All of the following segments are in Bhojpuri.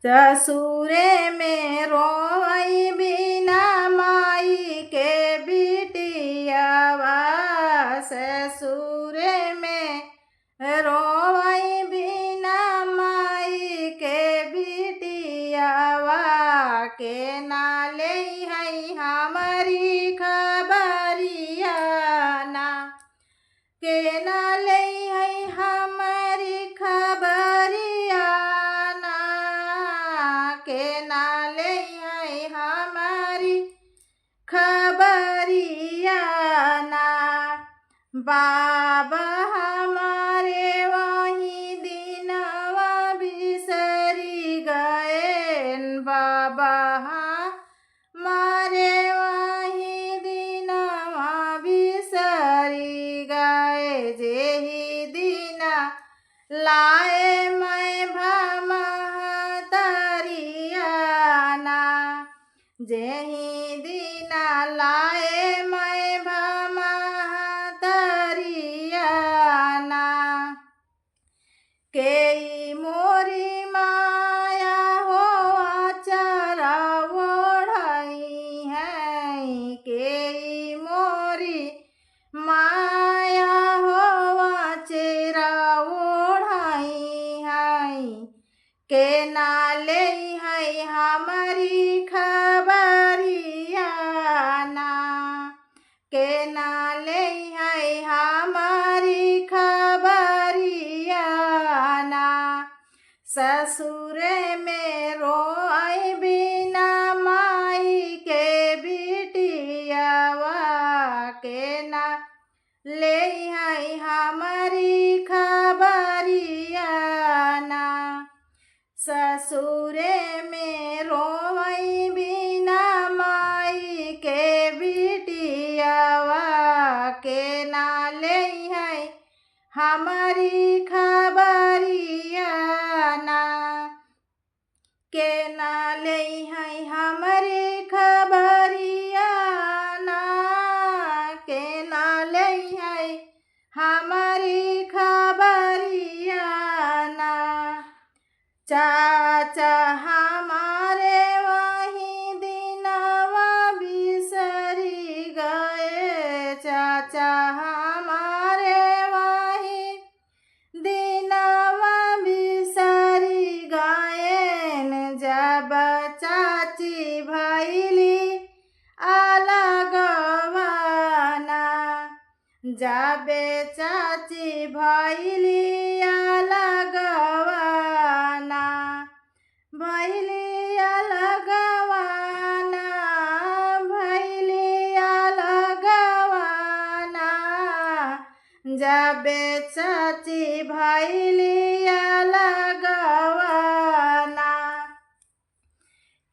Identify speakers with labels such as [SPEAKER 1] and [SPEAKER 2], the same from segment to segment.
[SPEAKER 1] ससुरे में रोई बिना माई के बिटियावा, ससुरे में रोई बिना माई के बिटियावा, के नाले है हमारी खबरिया ना, के नाले है हमारी खबरिया ना, के नाले है हमारी खबरिया ना। बाबा हमारे वही दिनवा बिसरी गए, बाबा हमारे वही दिनवा बिसरी गए, जेही दिना लाए मैं भमहतरिया ना, जेही दिना लाए मैं भमहतरिया ना। के मोरी माया हो आचरा ओढ़ई है, के मोरी माया हो आचरा ओढ़ई है, के नाले है हमारी खबरिया ना, के नाले है हमारी खबरिया ना। ससुरे में रोई बिना माई के बिटियावा, के ना ले है हमारी खबरिया ना, ससुरे में रोई बिना माई के बिटियावा, के नाले है हमारी खबरिया ना, के नाले है हमारी खबरिया ना, के नाले है हमारी खबरिया ना। चाचा हमारे वही दिनवा बिसरी गए, चाचा हमारे वही दिनवा बिसरी गए, जब चाची भैली अलगवा ना, जाबे चाची भैली अलगवा ना, भैली अलगवा ना, भैली अलगवा ना, जाबे चाची भैली अलगवा ना।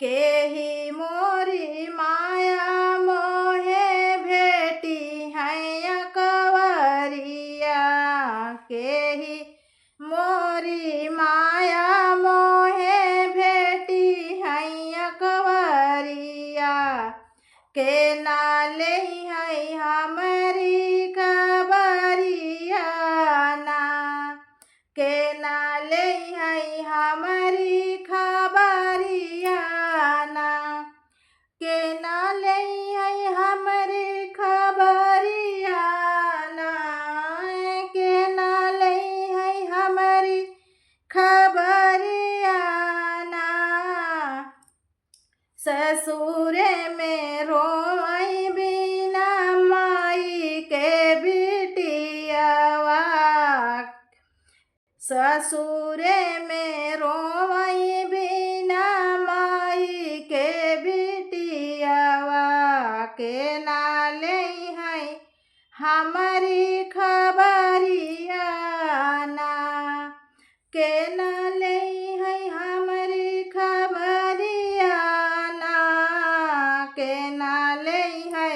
[SPEAKER 1] केही मोरी माया मोहे भेटी है कवरिया, केही मोरी माया मोहे भेटी है कवरिया, के नाले है हमारी खबरिया ना, के नाले है हमारी खबरिया ना, के नाले है हमारी खबरिया ना, के नाले है हमारी खबरिया ना। ससुरे में रोई बिना माई के बिटियावा, ससुरे में रोई बिना माई के बिटियावा, के नाले है हमारी खबरिया ना, के नाले है हमारी खबरिया ना, के नाले है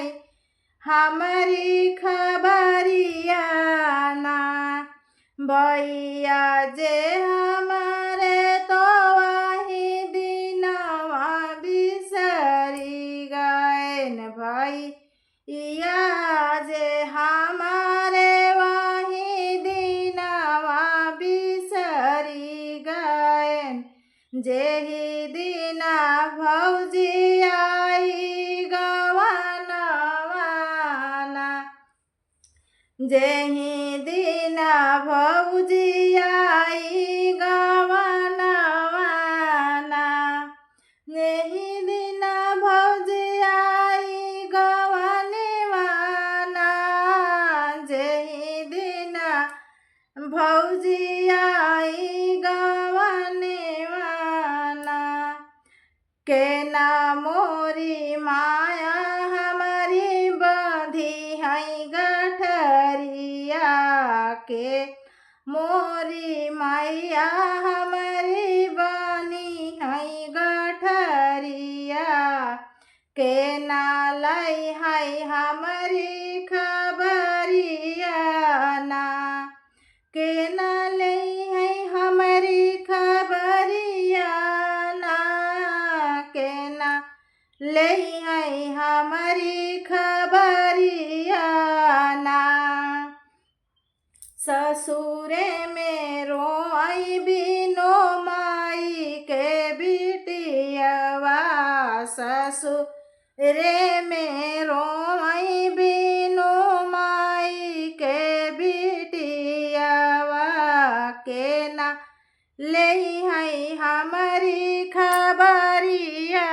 [SPEAKER 1] हमारी खबरिया ना। भैया जे हमारे तो वही दिनवा बिसरी गए, भैया जे हमारे वही दिनवा बिसरी गए, जेहि दिना भौजी आई गवनवाना जेहि दिना भौजी आई गवनवाना जेहि दिना भौजी आई गवनवाना जेहि दिना भौजी आई गवनवाना केना मोरी माया हमारी बंधी है गठरिया के मोरी मैया हमारी बनी है गठरिया केना लै है हमारी खबरिया ना केना लै है हमारी खबरिया ना केना लै है हमारी खबरिया ना ससुरे में रोई बिनो माई के बिटियावा ससुरे में रोई बिनो माई के बिटियावा केना ले है हमारी खबरिया